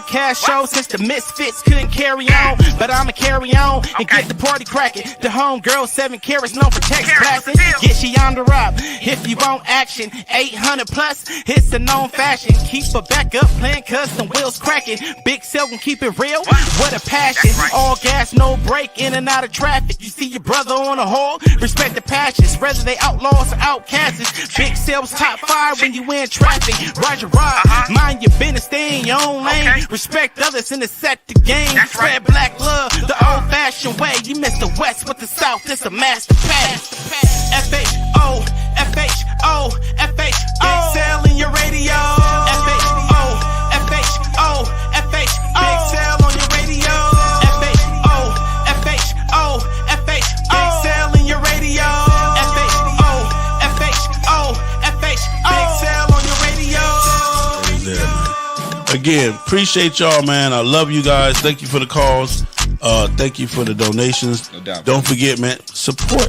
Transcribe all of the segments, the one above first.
broadcast show since the misfits couldn't carry on. But I'ma carry on and get the party cracking. The homegirl 7 carats known for text blasting. Get she on the rock if you want action. 800 plus, it's a known fashion. Keep her back up playing cause some wheels cracking. Big Cell gon' keep it real, what a passion. All gas, no break, in and out of traffic. You see your brother on a hole, respect the passions. Whether they outlaws or outcasts. Big Cell's top 5 when you in traffic. Roger ride, mind your business, stay in your own lane. Respect others and set the game. Spread black love the old fashioned way. You miss the West with the South, it's a master pass. F-H-O, F-H-O, F-H-O. Big Cell in your radio. F-H-O, F-H-O, F-H-O. Big Cell on your radio. F-H-O, F-H-O, F-H-O. Big Cell in your radio. F-H-O, F-H-O, F-H-O. Big Cell on your radio. Again, appreciate y'all, man. I love you guys. Thank you for the calls. Thank you for the donations. No doubt. Don't forget, man, support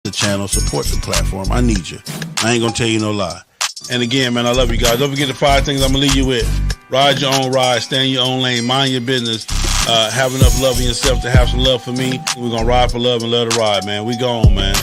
the channel, support the platform. I need you. I ain't gonna tell you no lie. And again, man, I love you guys. Don't forget the 5 things I'm gonna leave you with. Ride your own ride, stay in your own lane, mind your business, have enough love in yourself to have some love for me. We're gonna ride for love and love to ride, man. We gone, man.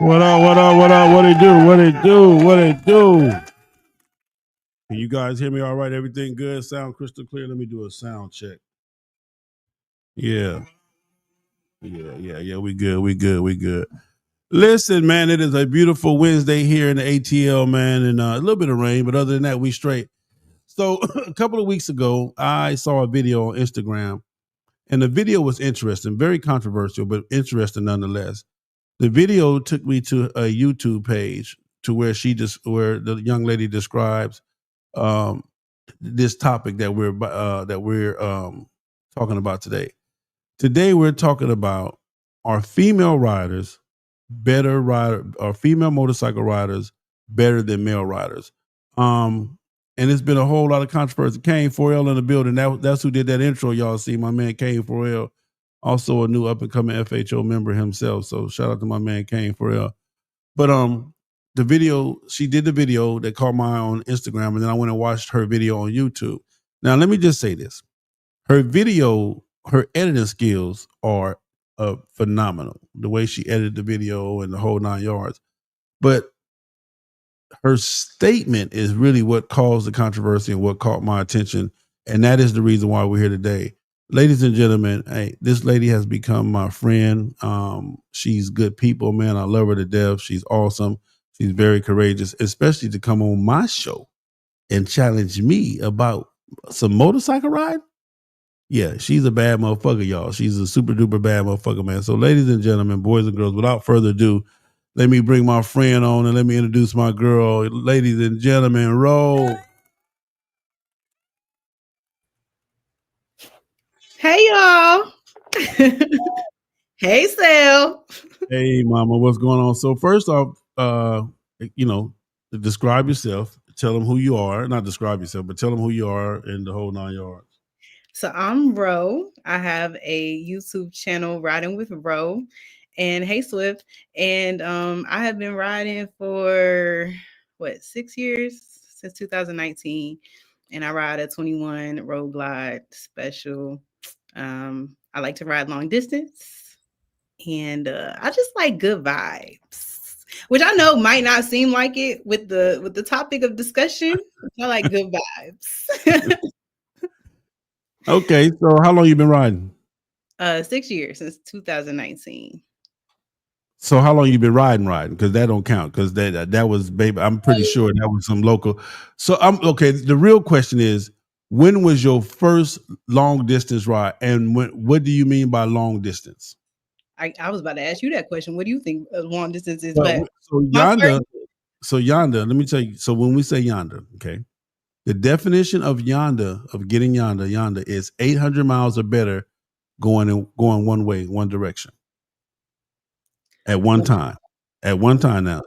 What up? What it do? Can you guys hear me all right? Everything good? Sound crystal clear? Let me do a sound check. Yeah. We good. Listen, man, it is a beautiful Wednesday here in the ATL, man, and a little bit of rain, but other than that, we straight. So a couple of weeks ago, I saw a video on Instagram, and the video was interesting, very controversial, but interesting nonetheless. The video took me to a YouTube page to where where the young lady describes this topic that we're talking about today. Today we're talking about, are female riders or female motorcycle riders better than male riders? And it's been a whole lot of controversy. Kane 4L in the building. That's who did that intro. Y'all see my man Kane 4L. Also a new up-and-coming FHO member himself. So shout out to my man Kane 4L. But the video, she did the video that caught my eye on Instagram, and then I went and watched her video on YouTube. Now, let me just say this. Her video, her editing skills are phenomenal. The way she edited the video and the whole 9 yards. But her statement is really what caused the controversy and what caught my attention. And that is the reason why we're here today. Ladies and gentlemen, hey, this lady has become my friend. She's good people, man. I love her to death. She's awesome. She's very courageous, especially to come on my show and challenge me about some motorcycle ride. Yeah, she's a bad motherfucker, y'all. She's a super duper bad motherfucker, man. So ladies and gentlemen, boys and girls, without further ado, let me bring my friend on and let me introduce my girl. Ladies and gentlemen, roll. Hey, y'all. Hey, Sal. Hey, mama, what's going on? So first off, describe yourself. Tell them who you are. Not describe yourself, but tell them who you are in the whole 9 yards. So I'm Ro. I have a YouTube channel, Riding with Ro, and Hey Swift. And I have been riding for 6 years, since 2019. And I ride a 21 Road Glide Special. I like to ride long distance, and I just like good vibes, which I know might not seem like it with the topic of discussion. I like good vibes. Okay, so how long you been riding? 6 years, since 2019. So how long you been riding? Because that don't count. Because that was baby. I'm pretty sure that was some local. So I'm okay. The real question is, when was your first long distance ride, and what do you mean by long distance? I was about to ask you that question. What do you think long distance is? Well, But so my first, yonder. Let me tell you. So when we say yonder, okay, the definition of yonder, of getting yonder is 800 miles or better, going one way, one direction. At one time. At one time now,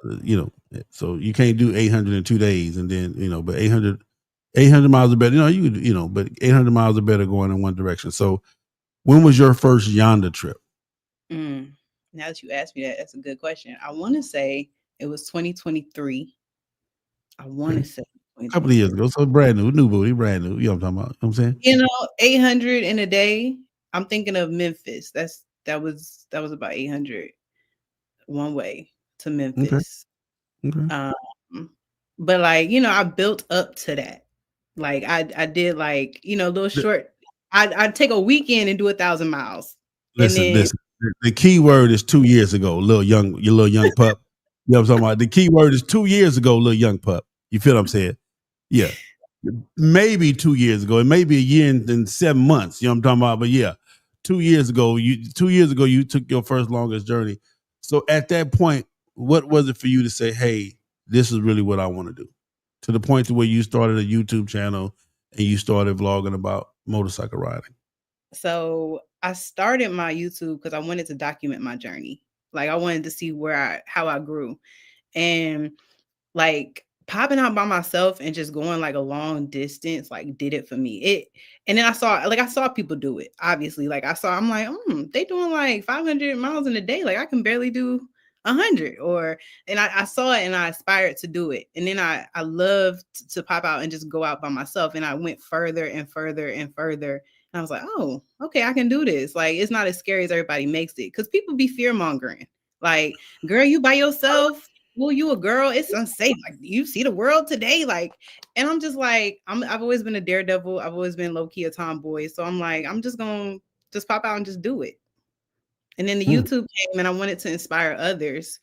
so you can't do 800 in 2 days and then, but 800 miles are better. But 800 miles are better going in one direction. So when was your first yonder trip? now that you asked me that, that's a good question. I want to say it was 2023. I want to Okay. say A couple of years 2023. ago. So brand new booty, brand new. You know what I'm talking about? You know what I'm saying? 800 in a day. I'm thinking of Memphis. That was about 800 one way to Okay. Memphis. Okay. Um, but I built up to that. Like I did little short. I'd take a weekend and do 1,000 miles, and Listen, then listen. The key word is 2 years ago, your little young pup. You know what I'm talking about? The key word is 2 years ago, little young pup. You feel what I'm saying? Yeah. Maybe 2 years ago. It may be a year and 7 months. You know what I'm talking about? But yeah, 2 years ago, you took your first longest journey. So at that point, what was it for you to say, hey, this is really what I want to do? To the point to where you started a YouTube channel and you started vlogging about motorcycle riding. so I started my YouTube because I wanted to document my journey. Like I wanted to see how I grew, and like popping out by myself and just going like a long distance like did it for me. And then I saw people do it. Obviously, I'm like, they doing like 500 miles in a day. Like I can barely do 100. And I saw it and I aspired to do it. And then I loved to pop out and just go out by myself. And I went further and further and further. And I was like, oh, okay, I can do this. Like it's not as scary as everybody makes it, because people be fear mongering. Like, girl, you by yourself? Well, you a girl, it's unsafe. Like, you see the world today. Like, and I'm just like, I've always been a daredevil. I've always been low-key a tomboy. So I'm like, I'm just gonna just pop out and just do it. And then the YouTube came and I wanted to inspire others.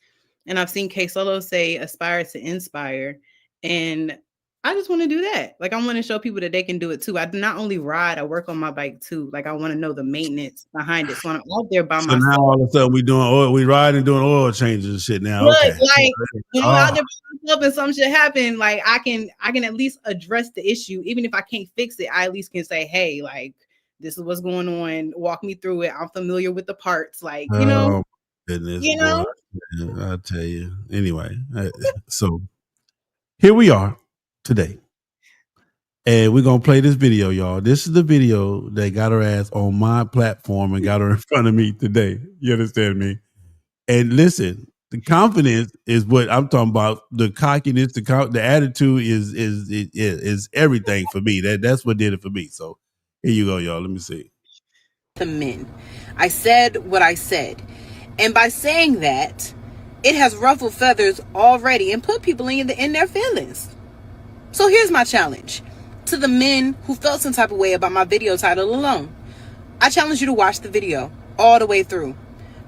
And I've seen K Solo say aspire to inspire. And I just want to do that. Like, I want to show people that they can do it too. I not only ride, I work on my bike too. Like, I want to know the maintenance behind it. So when I'm out there by So now myself, all of a sudden we riding doing oil changes and shit now. look, Okay. like when I'm out Oh, there by myself and some shit happen, like I can at least address the issue. Even if I can't fix it, I at least can say, hey, like this is what's going on. Walk me through it. I'm familiar with the parts. Like, oh goodness, you boy. know. I tell you. Anyway, so here we are today. And we're gonna play this video, y'all. This is the video that got her ass on my platform and got her in front of me today. You understand me? And listen, the confidence is what I'm talking about. The cockiness, the attitude is everything for me. That's what did it for me. So here you go, y'all. Let me see. To men. I said what I said. And by saying that, it has ruffled feathers already and put people in their feelings. So here's my challenge. To the men who felt some type of way about my video title alone. I challenge you to watch the video all the way through.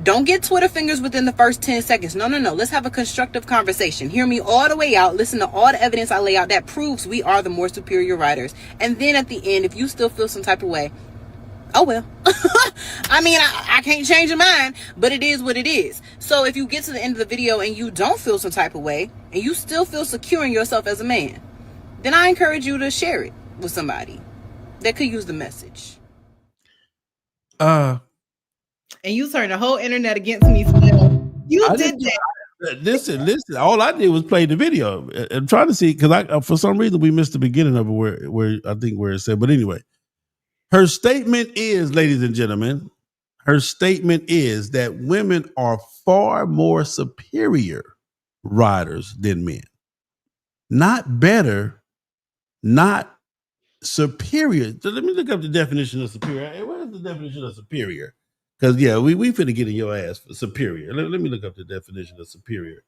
Don't get Twitter fingers within the first 10 seconds. No. Let's have a constructive conversation. Hear me all the way out. Listen to all the evidence I lay out that proves we are the more superior riders. And then at the end, if you still feel some type of way, oh well. I mean, I can't change your mind, but it is what it is. So if you get to the end of the video and you don't feel some type of way, and you still feel secure in yourself as a man, then I encourage you to share it with somebody that could use the message. And you turned the whole internet against me. You did that. Listen. All I did was play the video. I'm trying to see because I for some reason we missed the beginning of it where I think where it said. But anyway, Her statement is, ladies and gentlemen, her statement is that women are far more superior riders than men. Not better, not superior. So let me look up the definition of superior. Hey, what is the definition of superior? Because we finna get in your ass for superior. Let me look up the definition of superior.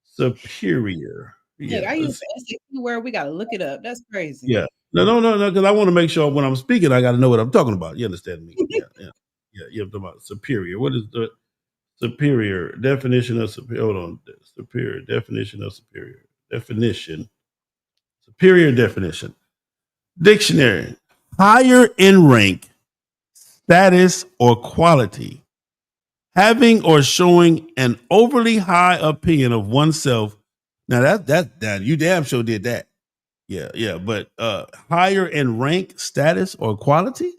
Superior. Look, Yeah. I use the SAT word. We gotta look it up. That's crazy. Yeah. No. Because I want to make sure when I'm speaking, I got to know what I'm talking about. You understand me? Yeah. I'm talking about superior. What is the superior definition of superior? Hold on. Superior definition of superior. Definition. Superior definition. Dictionary. Higher in rank, status, or quality. Having or showing an overly high opinion of oneself. Now that you damn sure did that. Yeah. But higher in rank, status, or quality?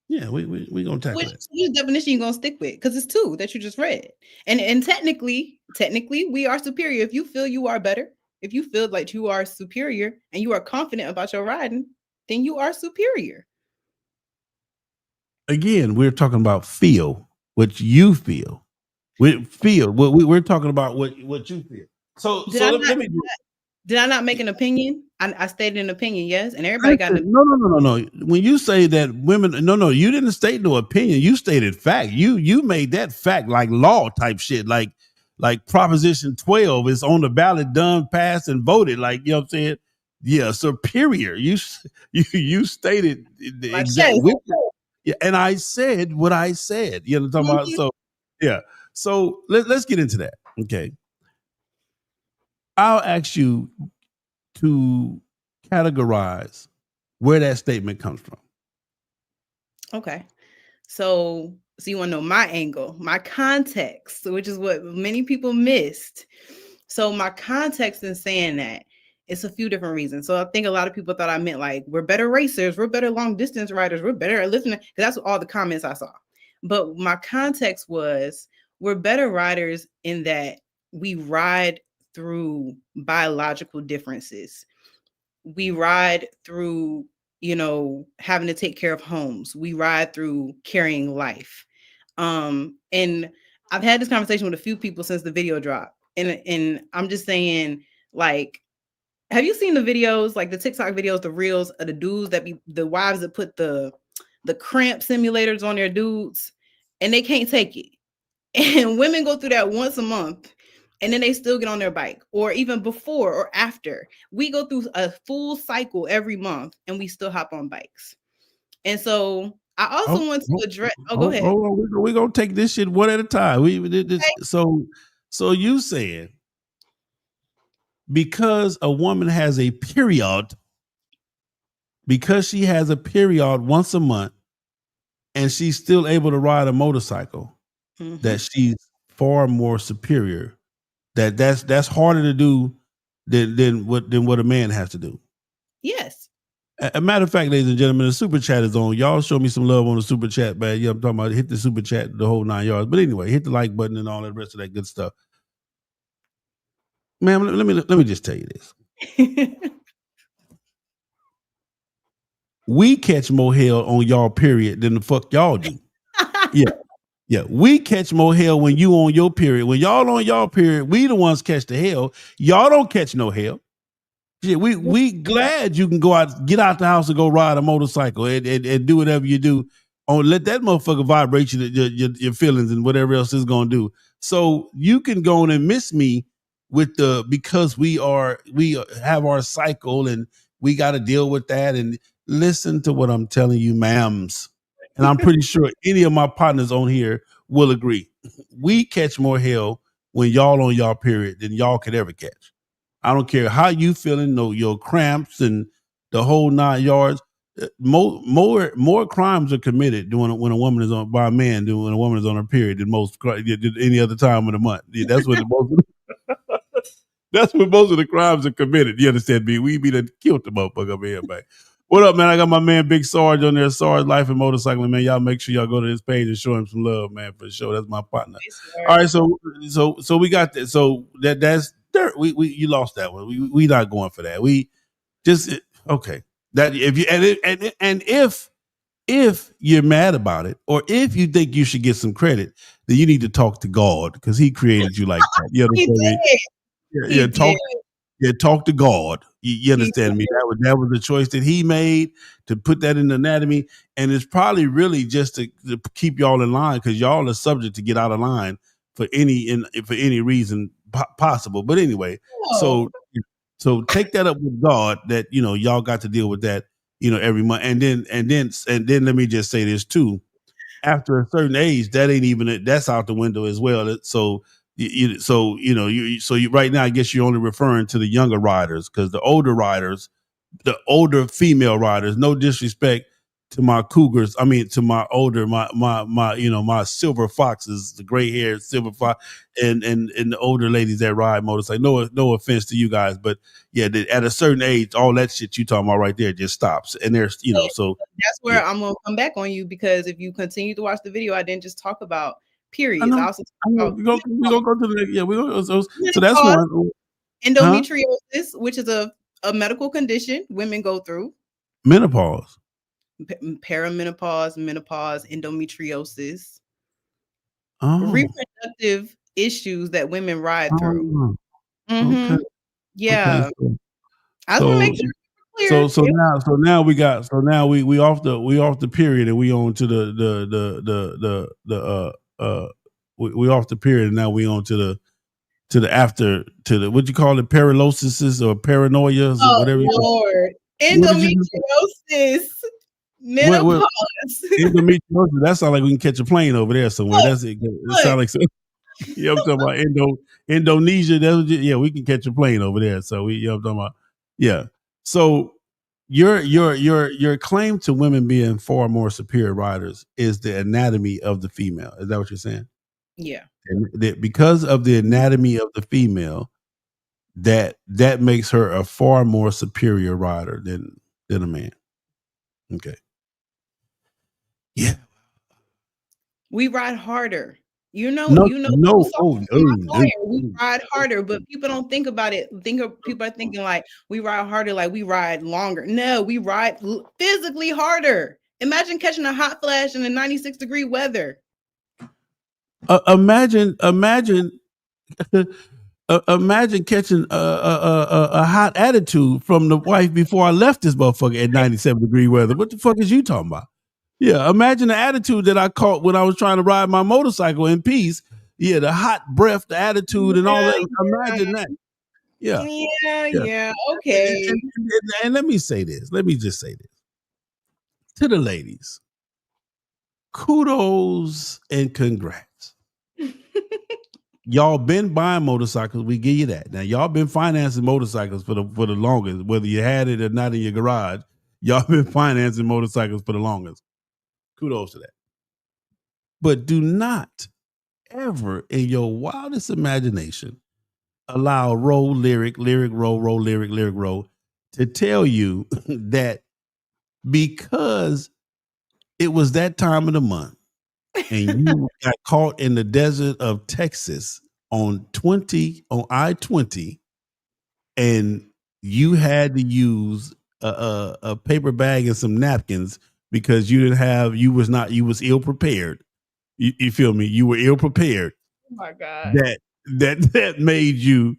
Yeah, we gonna tackle Which that. definition you gonna stick with? Because it's two that you just read. And technically, we are superior. If you feel you are better, if you feel like you are superior and you are confident about your riding, then you are superior. Again, we're talking about feel, what you feel. We're talking about what you feel. So Did I let not me did I not make an opinion? I stated an opinion, yes, and everybody got an no. When you say that women, no, you didn't state no opinion. You stated fact. You made that fact like law type shit, like Proposition 12 is on the ballot, done, passed, and voted. Like, you know what I'm saying? Yeah, superior. You stated the my exact. chest. Yeah, and I said what I said. You know what I'm talking about? So yeah. So let's get into that. Okay. I'll ask you to categorize where that statement comes from. Okay. So you want to know my angle, my context, which is what many people missed. So my context in saying that, it's a few different reasons. So I think a lot of people thought I meant like we're better racers, we're better long distance riders, we're better at listening, because that's all the comments I saw. But my context was we're better riders in that we ride through biological differences. We ride through, having to take care of homes. We ride through carrying life. And I've had this conversation with a few people since the video dropped. And I'm just saying, like, have you seen the videos, like the TikTok videos, the reels of the dudes that be the wives that put the cramp simulators on their dudes and they can't take it? And women go through that once a month and then they still get on their bike, or even before or after. We go through a full cycle every month and we still hop on bikes. And so I also want to address. Go ahead. We're gonna take this shit one at a time. We did this. So you saying because a woman has a period, because she has a period once a month, and she's still able to ride a motorcycle, that she's far more superior. That's harder to do than what a man has to do. Yes. A matter of fact, ladies and gentlemen, the super chat is on. Y'all show me some love on the super chat, man. Yeah, I'm talking about hit the super chat the whole 9 yards. But anyway, hit the like button and all the rest of that good stuff. Ma'am, let me just tell you this. We catch more hell on y'all period than the fuck y'all do. Yeah. We catch more hell when you on your period. When y'all on y'all period, we the ones catch the hell. Y'all don't catch no hell. Yeah, we glad you can go out, get out the house and go ride a motorcycle and do whatever you do. Let that motherfucker vibrate your feelings and whatever else it's gonna do. So you can go on and miss me because we have our cycle and we got to deal with that. And listen to what I'm telling you, ma'ams. And I'm pretty sure any of my partners on here will agree. We catch more hell when y'all on y'all period than y'all could ever catch. I don't care how you feeling, your cramps and the whole 9 yards. More crimes are committed when a woman is on by a man than when a woman is on her period than any other time of the month. Yeah, that's when that's when most of the crimes are committed. You understand me? We be the killed the motherfucker up here, man. What up, man? I got my man Big Sarge on there. Sarge Life and Motorcycling, man. Y'all make sure y'all go to his page and show him some love, man, for sure. That's my partner. All right, so we got that. So that's dirt. We you lost that one. We not going for that. We just okay. That if you and if you're mad about it, or if you think you should get some credit, then you need to talk to God because He created you like that. You He understand me? did. Yeah, He yeah, did. talk to God. You He understand me? did. That was the choice that He made to put that in the anatomy, and it's probably really just to keep y'all in line because y'all are subject to get out of line for any reason possible. But anyway, No. so take that up with God that y'all got to deal with that every month, and then let me just say this too. After a certain age, that ain't even that's out the window as well. So you right now, I guess you're only referring to the younger riders because the older female riders, no disrespect to my cougars, I mean to my older my silver foxes, the gray haired silver fox, and the older ladies that ride motorcycles. No offense to you guys, but yeah, at a certain age, all that shit you talking about right there just stops. And there's so That's yeah. where I'm gonna come back on you because if you continue to watch the video, I didn't just talk about I periods. I know. also I talk know. about We gonna go to the yeah. We gonna so that's menopause, one. Huh? endometriosis, which is a medical condition women go through. Menopause. Perimenopause, menopause, endometriosis, Oh. reproductive issues that women ride through. Oh. Okay. Mhm. Okay. Yeah. I just wanna So make sure we're clear. now we off the period and we on to we off the period and now we on to the after to the what you call it, paralysis or paranoias or Oh, whatever you call. Lord. What did you just say? Endometriosis, What menopause. endometriosis? That sounds like we can catch a plane over there somewhere. Look, That's it. It look. sounds like so. Yeah, I'm talking about Indonesia. Yeah, we can catch a plane over there. So I'm talking about. Yeah. So your claim to women being far more superior riders is the anatomy of the female. Is that what you're saying? Yeah. And that because of the anatomy of the female, that makes her a far more superior rider than a man. Okay. Yeah. We ride harder. You know, No, you know, you no. saw Oh, from my no. lawyer, we ride harder, but people don't think about it. People are thinking like we ride harder, like we ride longer. No, we ride physically harder. Imagine catching a hot flash in a 96-degree weather. Imagine imagine catching a hot attitude from the wife before I left this motherfucker at 97-degree weather. What the fuck is you talking about? Yeah, imagine the attitude that I caught when I was trying to ride my motorcycle in peace. Yeah, the hot breath, the attitude, and all Yeah, that. Imagine that. Yeah, yeah. yeah. And, Okay. and let me say this. Let me just say this to the ladies. Kudos and congrats. Y'all been buying motorcycles. We give you that. Now y'all been financing motorcycles for the longest, whether you had it or not in your garage. Y'all been financing motorcycles for the longest. Kudos to that. But do not ever, in your wildest imagination, allow roll lyric roll lyric roll to tell you that because it was that time of the month and you got caught in the desert of Texas on I-20 and you had to use a paper bag and some napkins because you was ill prepared. You feel me? You were ill prepared. Oh my God. That made you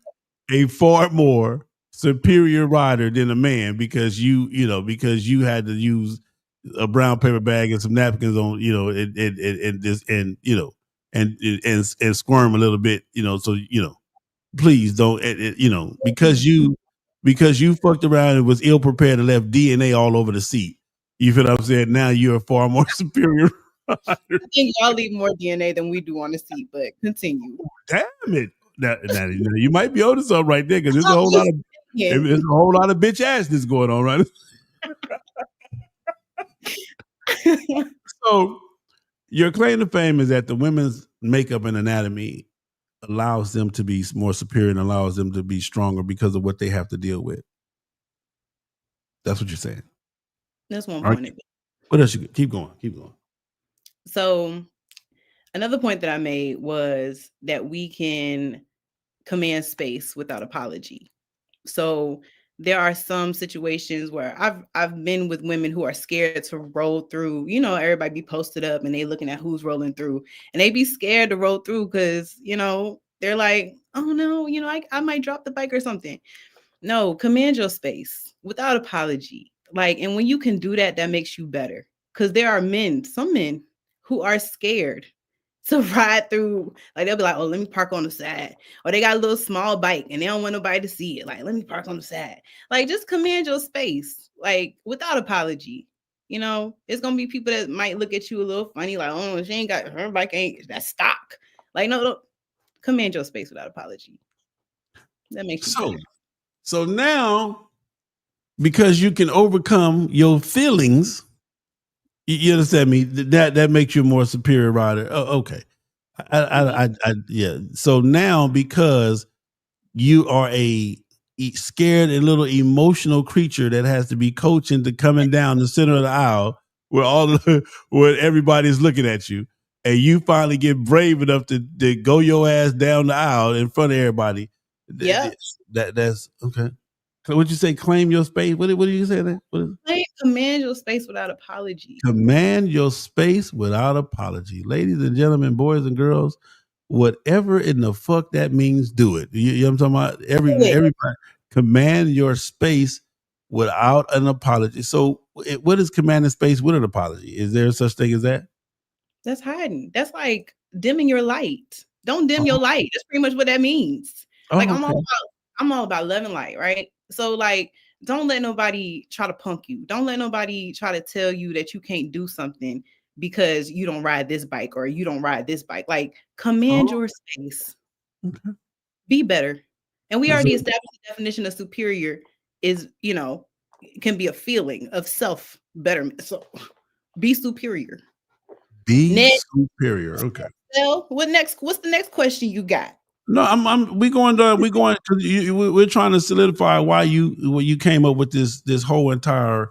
a far more superior rider than a man because because you had to use a brown paper bag and some napkins on and this and squirm a little bit so please don't because you fucked around and was ill prepared and left DNA all over the seat. You feel what I'm saying? Now you're a far more superior rider. I think y'all leave more DNA than we do on the seat, but continue. Damn it! Now, you might be onto something right there because there's a I'm whole just saying. lot of bitch assness going on, right? So your claim to fame is that the women's makeup and anatomy allows them to be more superior and allows them to be stronger because of what they have to deal with. That's what you're saying. That's one All right. point. What else? Keep going. Keep going. So another point that I made was that we can command space without apology. So there are some situations where I've been with women who are scared to roll through. You know, everybody be posted up and they looking at who's rolling through, and they be scared to roll through because they're like, oh no, I might drop the bike or something. No, command your space without apology. Like, and when you can do that, that makes you better. Because there are some men who are scared to ride through. Like, they'll be like, oh, let me park on the side. Or they got a little small bike and they don't want nobody to see it. Like, let me park on the side. Like, just command your space, like, without apology. It's going to be people that might look at you a little funny, like, oh, she ain't got her bike, ain't that's stock. Like, no, command your space without apology. That makes you better. So now, because you can overcome your feelings, you understand me? That makes you a more superior rider. Oh, okay. Yeah. So now, because you are a scared and little emotional creature that has to be coached into coming down the center of the aisle where everybody's looking at you, and you finally get brave enough to go your ass down the aisle in front of everybody. Yeah. That's okay. So what you say? Claim your space. What do you say that? Command your space without apology. Command your space without apology. Ladies and gentlemen, boys and girls, whatever in the fuck that means, do it. You know what I'm talking about? Everybody command your space without an apology. So what is commanding space with an apology? Is there such thing as that? That's hiding. That's like dimming your light. Don't dim your light. That's pretty much what that means. Like, I'm all about love and light, right? So, like, don't let nobody try to punk you. Don't let nobody try to tell you that you can't do something because you don't ride this bike or you don't ride this bike. Like, command your space. Okay. Be better. And we already established the definition of superior is, can be a feeling of self betterment. So be superior. Superior. Okay. Well, what's the next question you got? No, we're going we're trying to solidify why you came up with this whole entire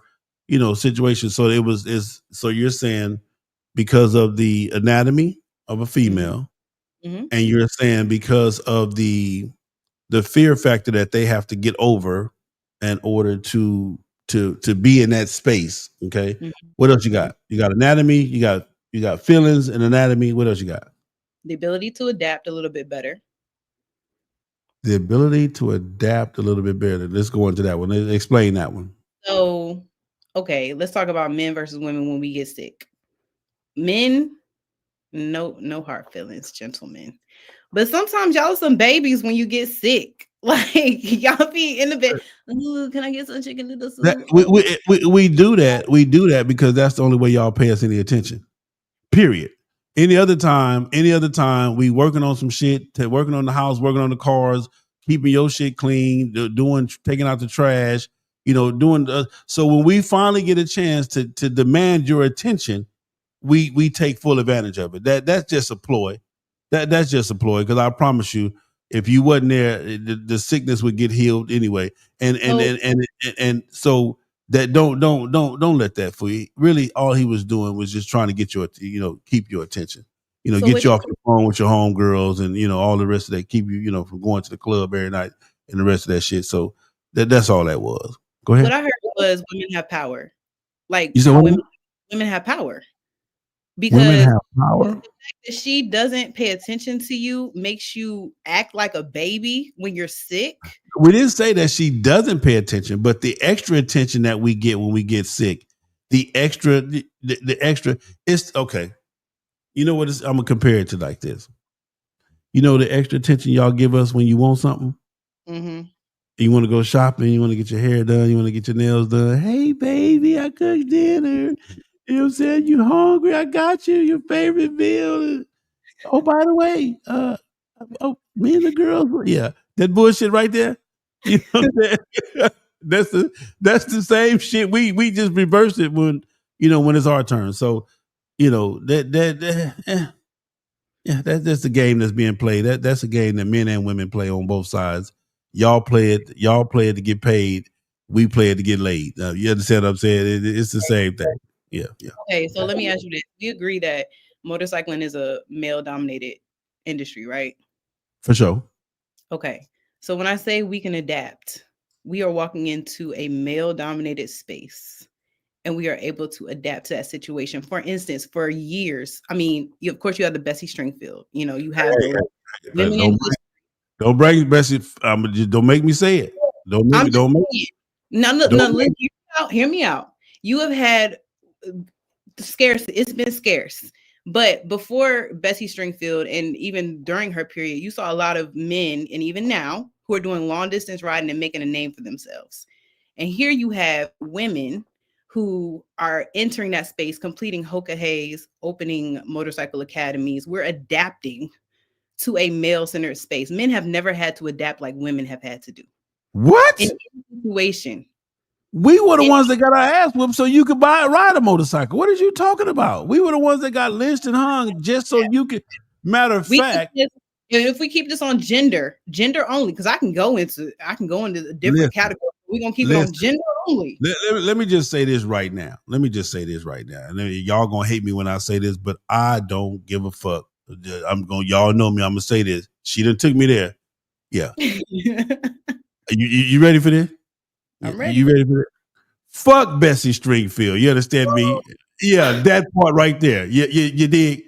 situation. So so you're saying because of the anatomy of a female, Mm-hmm. and you're saying because of the fear factor that they have to get over in order to be in that space. Okay. Mm-hmm. What else you got? You got anatomy, you got feelings and anatomy. What else you got? The ability to adapt a little bit better. The ability to adapt a little bit better. Let's go into that one. Let's explain that one. So, okay, let's talk about men versus women when we get sick. Men, no hard feelings, gentlemen. But sometimes y'all are some babies when you get sick. Like, y'all be in the bed. Ooh, can I get some chicken noodle soup? We do that. We do that because that's the only way y'all pay us any attention. Period. Any other time, we working on some shit, working on the house, working on the cars, keeping your shit clean, taking out the trash, doing. So when we finally get a chance to demand your attention, we take full advantage of it. That's just a ploy. That's just a ploy because I promise you, if you wasn't there, the sickness would get healed anyway. And so that don't let that fool you. Really, all he was doing was just trying to get keep your attention. So get you off the phone with your homegirls and all the rest of that. Keep you from going to the club every night and the rest of that shit. So that's all that was. Go ahead. What I heard was women have power. Like, you said women have power. Because women have power. The fact that she doesn't pay attention to you makes you act like a baby when you're sick. We didn't say that she doesn't pay attention, but the extra attention that we get when we get sick, the extra, it's okay. You know what? I'm gonna compare it to like this. The extra attention y'all give us when you want something. Mm-hmm. You want to go shopping, you want to get your hair done, you want to get your nails done. Hey, baby, I cooked dinner. You know what I'm saying? You hungry? I got you your favorite meal. Oh, by the way, me and the girls, yeah, that bullshit right there. You know what I'm saying? that's the same shit. We just reverse it when when it's our turn. So that's the game that's being played. That's a game that men and women play on both sides. Y'all play it to get paid. We play it to get laid. You understand what I'm saying? It's the same thing. Yeah. Okay, so let me ask you this. We agree that motorcycling is a male-dominated industry, right? For sure. Okay. So when I say we can adapt, we are walking into a male dominated space and we are able to adapt to that situation. For instance, for years, I mean, of course, you have the Bessie Stringfield. You know, you have the women in history. Don't bring Bessie. Just don't make me say it. Don't make I'm me. just Don't make. saying. Now, look, Don't make, hear me out. You have had scarce. It's been scarce. But before Bessie Stringfield and even during her period, you saw a lot of men, and even now, who are doing long distance riding and making a name for themselves. And here you have women who are entering that space, completing Hoka Hayes, opening motorcycle academies. We're adapting to a male-centered space. Men have never had to adapt like women have had to do. what? In any situation. We were the ones that got our ass whipped so you could ride a motorcycle. What are you talking about? We were the ones that got lynched and hung just so you could. Matter of fact, if we keep this on gender only, because I can go into a different category. We're gonna keep it on gender only. Let me just say this right now. And then y'all gonna hate me when I say this, but I don't give a fuck. Y'all know me. I'm gonna say this. She done took me there. Yeah. You ready for this? I'm ready. You ready for it? Fuck Bessie Stringfield. You understand me? Yeah, that part right there. You dig?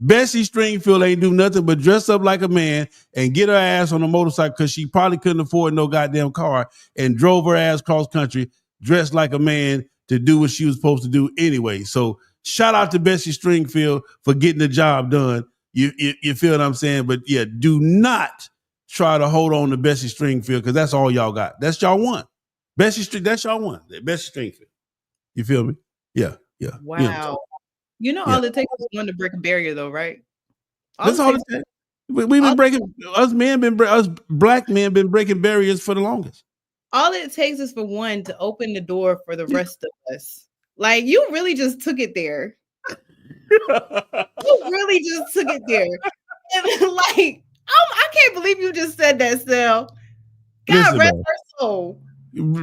Bessie Stringfield ain't do nothing but dress up like a man and get her ass on a motorcycle because she probably couldn't afford no goddamn car and drove her ass cross country dressed like a man to do what she was supposed to do anyway. So shout out to Bessie Stringfield for getting the job done. You feel what I'm saying? But yeah, do not try to hold on to Bessie Stringfield because that's all y'all got. That's y'all want. That's y'all want. Bessie Stringfield. You feel me? Yeah. Wow. You know, all it takes is one to break a barrier, though, right? That's all it takes. We've been breaking. Us black men been breaking barriers for the longest. All it takes is for one to open the door for the rest of us. Like, you really just took it there. You really just took it there. And, like, I can't believe you just said that, Sel. God rest her soul.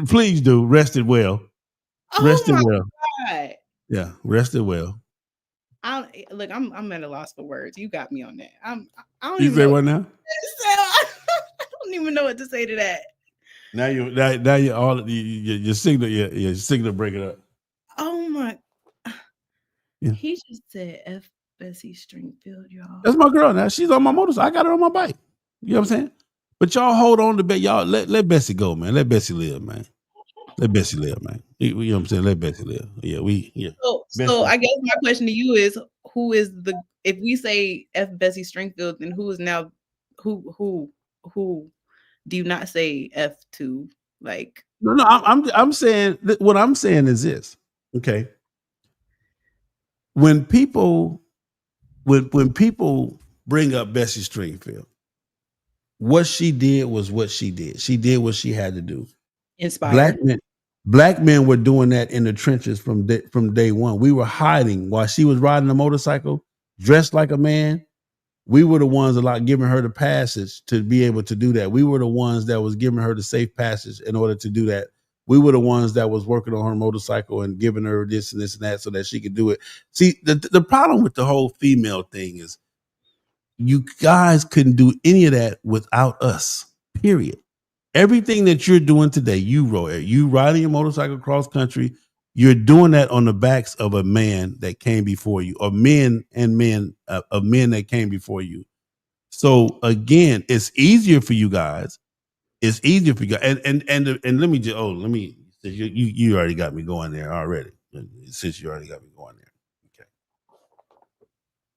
Please do. Rested well. Rested well. God. Yeah, rested well. I'm at a loss for words. You got me on that. I don't you even say know what now? I don't even know what to say to that. Now you all your signal your signal break it up. Oh my! Yeah. He just said F Bessie Stringfield, y'all. That's my girl. Now she's on my motorcycle. I got her on my bike. You know what I'm saying? But y'all hold on to bet. Y'all let Bessie go, man. Let Bessie live, man. Let Bessie live, man. You know what I'm saying? Let Bessie live. Yeah. So I guess my question to you is, who is if we say F Bessie Stringfield, then who is now who do you not say F to? Like, no, I'm saying what I'm saying is this. Okay. When people bring up Bessie Stringfield, what she did was what she did. She did what she had to do. Inspired. Black men were doing that in the trenches from day one. We were hiding while she was riding a motorcycle, dressed like a man. We were the ones that giving her the passage to be able to do that. We were the ones that was giving her the safe passage in order to do that. We were the ones that was working on her motorcycle and giving her this and that so that she could do it. See, the problem with the whole female thing is you guys couldn't do any of that without us, period. Everything that you're doing today, you riding your motorcycle cross country, you're doing that on the backs of a man that came before you, or men that came before you. So again, it's easier for you guys. It's easier for you guys. And let me you already got me going there already. Since you already got me going there. Okay.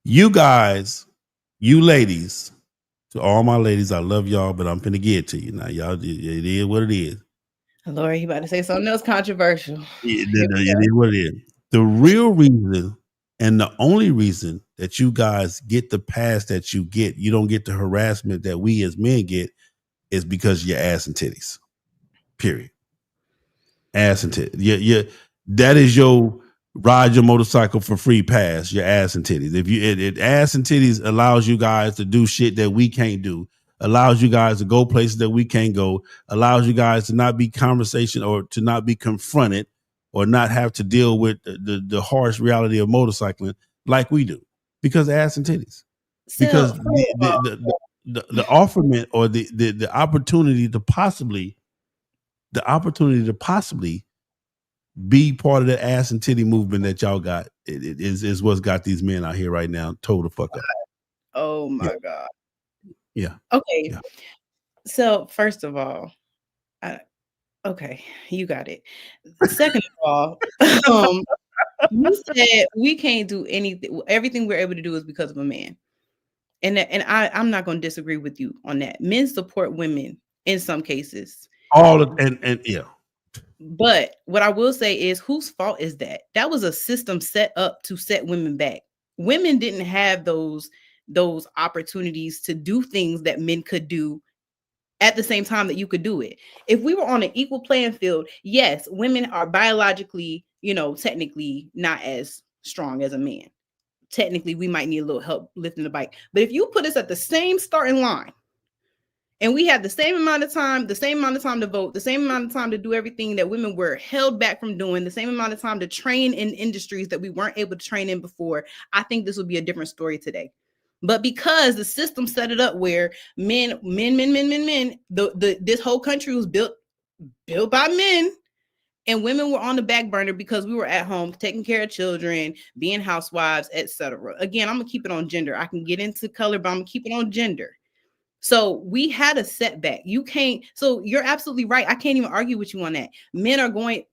You guys, you ladies, to all my ladies, I love y'all, but I'm finna get to you now. Y'all, it is what it is. Lord, you about to say something else controversial. It is what it is. The real reason and the only reason that you guys get the pass that you get, you don't get the harassment that we as men get, is because of your ass and titties. Period. Ass and titties. Yeah. That is your ride your motorcycle for free pass, your ass and titties. If you ass and titties allows you guys to do shit that we can't do, allows you guys to go places that we can't go, allows you guys to not be conversation or to not be confronted or not have to deal with the harsh reality of motorcycling like we do, because ass and titties. Because the offerment or the opportunity to possibly the opportunity to possibly be part of the ass and titty movement that y'all got is what's got these men out here right now toe the fuck up. Oh Yeah. my God. Yeah. Okay. Yeah. So first of all, okay, you got it. Second of all, you said we can't do anything. Everything we're able to do is because of a man. I'm not going to disagree with you on that. Men support women in some cases. And yeah. But what I will say is, whose fault is that? That was a system set up to set women back. Women didn't have those opportunities to do things that men could do at the same time that you could do it. If we were on an equal playing field, yes, women are biologically, technically not as strong as a man. Technically, we might need a little help lifting the bike. But if you put us at the same starting line and we had the same amount of time to vote, the same amount of time to do everything that women were held back from doing, the same amount of time to train in industries that we weren't able to train in before, I think this would be a different story today. But because the system set it up where men, this whole country was built by men, and women were on the back burner because we were at home taking care of children, being housewives, etc. Again, I'm gonna keep it on gender. I can get into color, but I'm gonna keep it on gender. So we had a setback. You can't, so you're absolutely right. I can't even argue with you on that. Men are going,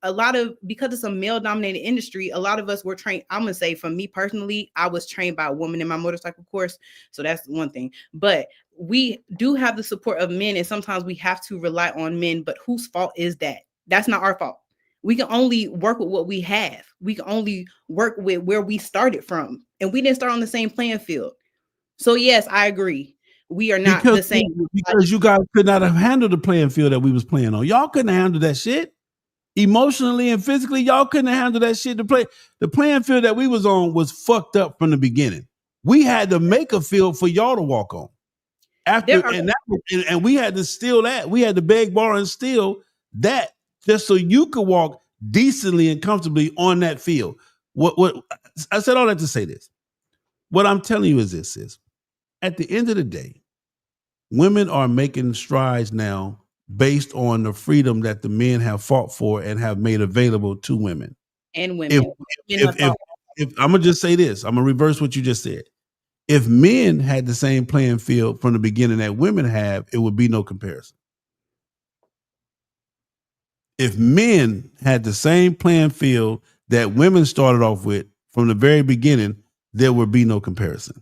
because it's a male dominated industry, a lot of us were trained. I'm going to say, for me personally, I was trained by a woman in my motorcycle course. So that's one thing. But we do have the support of men, and sometimes we have to rely on men. But whose fault is that? That's not our fault. We can only work with what we have. We can only work with where we started from. And we didn't start on the same playing field. So yes, I agree. We are not the same. Because you guys could not have handled the playing field that we was playing on. Y'all couldn't handle that shit. Emotionally and physically, y'all couldn't handle that shit. The playing field that we was on was fucked up from the beginning. We had to make a field for y'all to walk on. And we had to steal that. We had to beg, borrow, and steal that just so you could walk decently and comfortably on that field. What I said all that to say this. What I'm telling you is this: at the end of the day, women are making strides now based on the freedom that the men have fought for and have made available to women. And women. If I'm gonna just say this, I'm gonna reverse what you just said. If men had the same playing field from the beginning that women have, it would be no comparison. If men had the same playing field that women started off with from the very beginning, there would be no comparison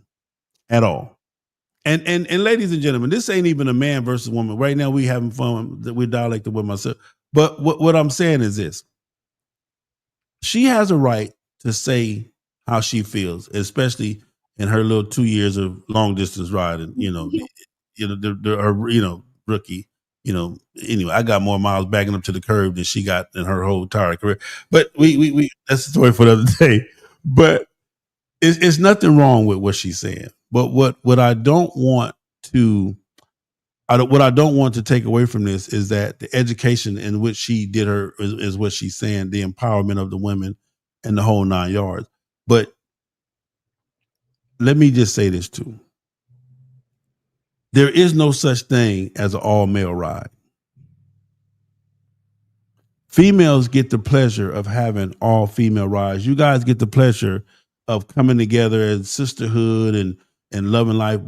at all. And ladies and gentlemen, this ain't even a man versus woman. Right now, we having fun. We're dialecting with myself. But what I'm saying is this: she has a right to say how she feels, especially in her little 2 years of long distance riding. Rookie. Anyway, I got more miles backing up to the curb than she got in her whole entire career. But we that's a story for the other day. But it's nothing wrong with what she's saying. But what I don't want to take away from this is that the education in which she did her is what she's saying, the empowerment of the women and the whole 9 yards. But let me just say this too. There is no such thing as an all male ride. Females get the pleasure of having all female rides. You guys get the pleasure of coming together as sisterhood and loving life.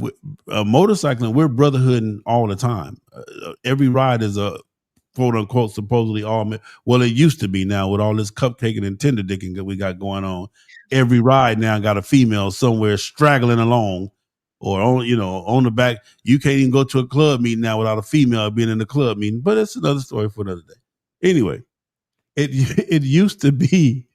Motorcycling, we're brotherhooding all the time. Every ride is a quote unquote supposedly all men. Well, it used to be. Now with all this cupcaking and tender dicking that we got going on, every ride now got a female somewhere straggling along, or on the back. You can't even go to a club meeting now without a female being in the club meeting. But it's another story for another day. Anyway, it used to be.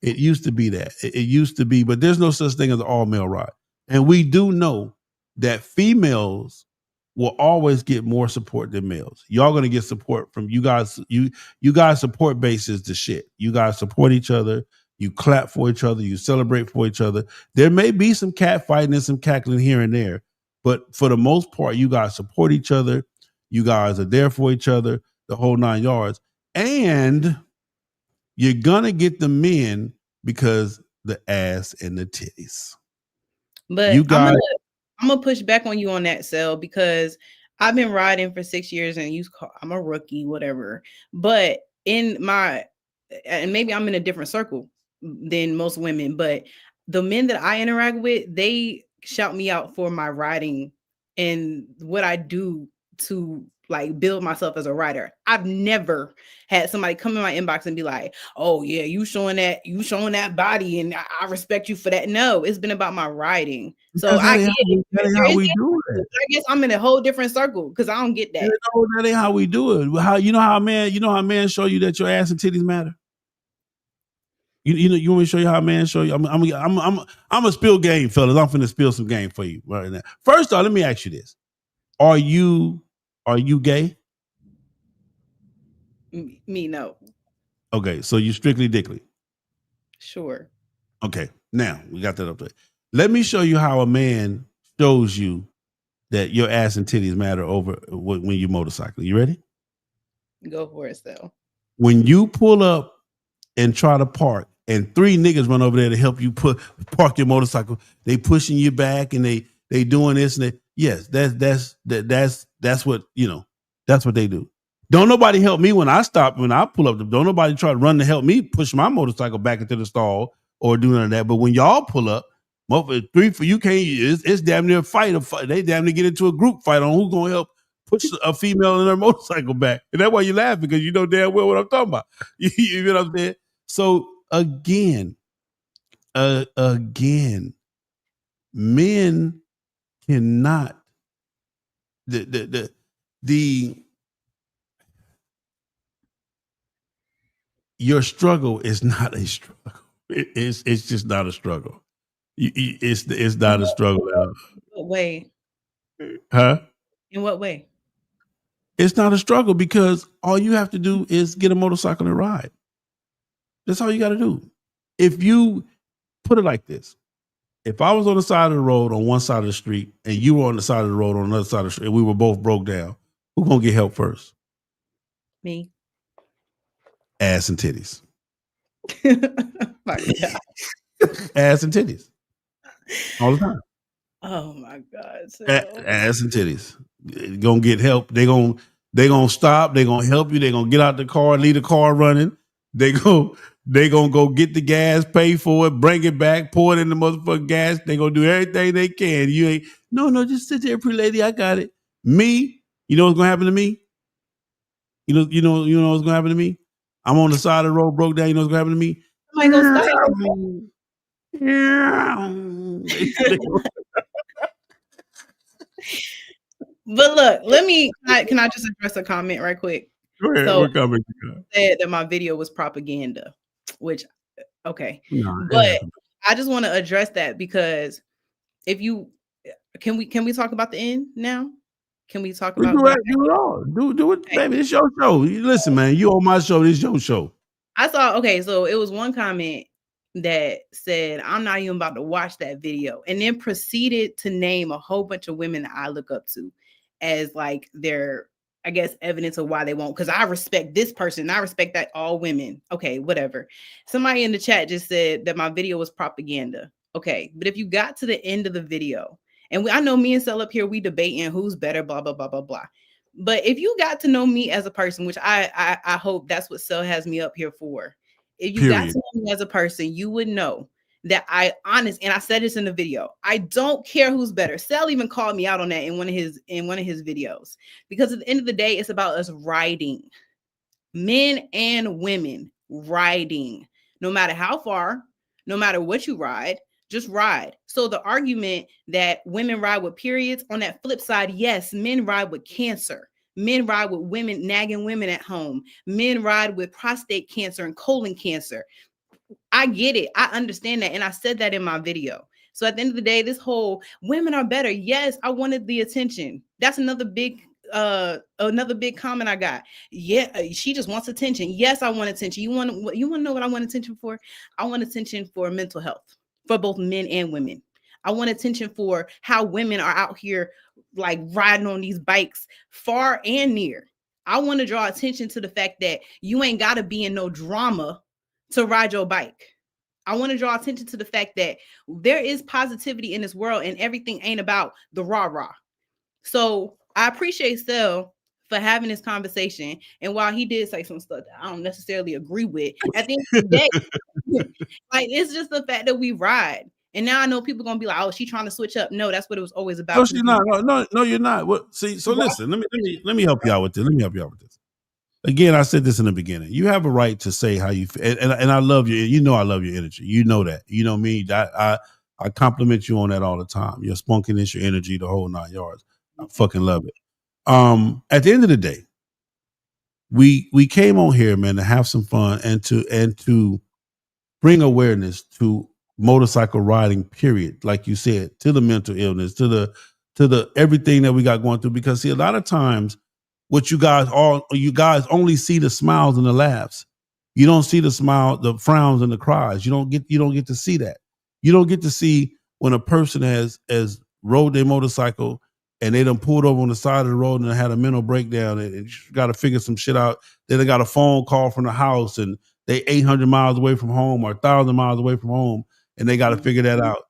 It used to be that. It used to be, but there's no such thing as an all male ride. And we do know that females will always get more support than males. Y'all gonna get support from you guys. You guys support base is the shit. You guys support each other. You clap for each other. You celebrate for each other. There may be some cat fighting and some cackling here and there, but for the most part, you guys support each other. You guys are there for each other, the whole 9 yards. And you're gonna get the men because the ass and the titties. But you guys, I'm gonna push back on you on that, Sel, because I've been riding for 6 years and I'm a rookie, whatever. But in my, and maybe I'm in a different circle than most women, but the men that I interact with, they shout me out for my riding and what I do to like build myself as a rider. I've never had somebody come in my inbox and be like, "Oh yeah, you showing that body, and I respect you for that." No, it's been about my riding. So Because I get it. that ain't There how is we do it. I guess I'm in a whole different circle because I don't get that. That ain't how we do it. How how a man show you that your ass and titties matter? You want me to show you how a man show you? I'm gonna spill game, fellas. I'm finna spill some game for you right now. First off, let me ask you this: Are you gay? Me, no. Okay, so you strictly dickly. Sure. Okay, now we got that up there. Let me show you how a man shows you that your ass and titties matter over when you motorcycle. You ready? Go for it, though. When you pull up and try to park, and 3 niggas run over there to help you park your motorcycle, they pushing you back and they doing this and yes, that's what that's what they do. Don't nobody help me when I pull up. Don't nobody try to run to help me push my motorcycle back into the stall or do none of that. But when y'all pull up, 3 for you can't. It's damn near a fight. They damn near get into a group fight on who's gonna help push a female in her motorcycle back. And that's why you laugh, because you know damn well what I'm talking about. You know what I'm saying? So again, men cannot the your struggle is not a struggle. It's just not a struggle. It's not a struggle at all. What way? Huh? In what way? It's not a struggle because all you have to do is get a motorcycle and ride. That's all you got to do. If you put it like this, if I was on the side of the road on one side of the street and you were on the side of the road on another side of the street and we were both broke down, who's going to get help first? Me. Ass and titties. My God. Ass and titties. All the time. Oh my God. So. Ass and titties. Gonna get help. They gonna stop. They gonna help you. They gonna get out the car, leave the car running. They gonna go get the gas, pay for it, bring it back, pour it in the motherfucking gas. They gonna do everything they can. You ain't no, just sit there, pretty lady. I got it. Me, you know what's gonna happen to me? You know what's gonna happen to me? I'm on the side of the road, broke down. You know what's gonna happen to me? Somebody gonna stop. But look, can I just address a comment right quick? Go ahead. So, what comment you got? Said that my video was propaganda, which okay. No, but I just want to address that because if you can we talk about the end now? Can we talk about do it all? Do it, okay. Baby. It's your show. Listen, man, you on my show. This is your show. I saw so it was one comment that said, "I'm not even about to watch that video," and then proceeded to name a whole bunch of women that I look up to as like their, I guess, evidence of why they won't. Because I respect this person. I respect that all women. Okay, whatever. Somebody in the chat just said that my video was propaganda. Okay, but if you got to the end of the video, and I know me and Cell up here, we debating who's better, blah, blah, blah, blah, blah. But if you got to know me as a person, which I hope that's what Cell has me up here for. If you got to know me as a person, you would know that and I said this in the video, I don't care who's better. Cell even called me out on that in one of his videos, because at the end of the day, it's about us riding, men and women riding, no matter how far, no matter what you ride, just ride. So the argument that women ride with periods, on that flip side, yes, men ride with cancer. Men ride with women, nagging women at home. Men ride with prostate cancer and colon cancer. I get it. I understand that. And I said that in my video. So at the end of the day, this whole women are better. Yes, I wanted the attention. That's another big comment I got. Yeah, she just wants attention. Yes, I want attention. You want to know what I want attention for? I want attention for mental health for both men and women. I want attention for how women are out here like riding on these bikes far and near. I want to draw attention to the fact that you ain't got to be in no drama to ride your bike. I want to draw attention to the fact that there is positivity in this world and everything ain't about the rah-rah. So I appreciate Sel for having this conversation. And while he did say some stuff that I don't necessarily agree with, at the end of the day, like it's just the fact that we ride. And now I know people gonna be like, "Oh, she trying to switch up." No, that's what it was always about. No, she's not. No, you're not. What? See, so listen. Let me help you out with this. Let me help you out with this. Again, I said this in the beginning. You have a right to say how you feel, and I love you. You know, I love your energy. You know that. You know me. I compliment you on that all the time. Your spunkiness, your energy, the whole 9 yards. I fucking love it. At the end of the day, we came on here, man, to have some fun and to bring awareness to motorcycle riding, period. Like you said, to the mental illness, to the everything that we got going through. Because see, a lot of times what you guys only see the smiles and the laughs. You don't see the smile, the frowns and the cries. You don't get to see that. You don't get to see when a person has rode their motorcycle and they done pulled over on the side of the road and had a mental breakdown and got to figure some shit out. Then they got a phone call from the house and they 800 miles away from home or 1,000 miles away from home and they got to figure that out.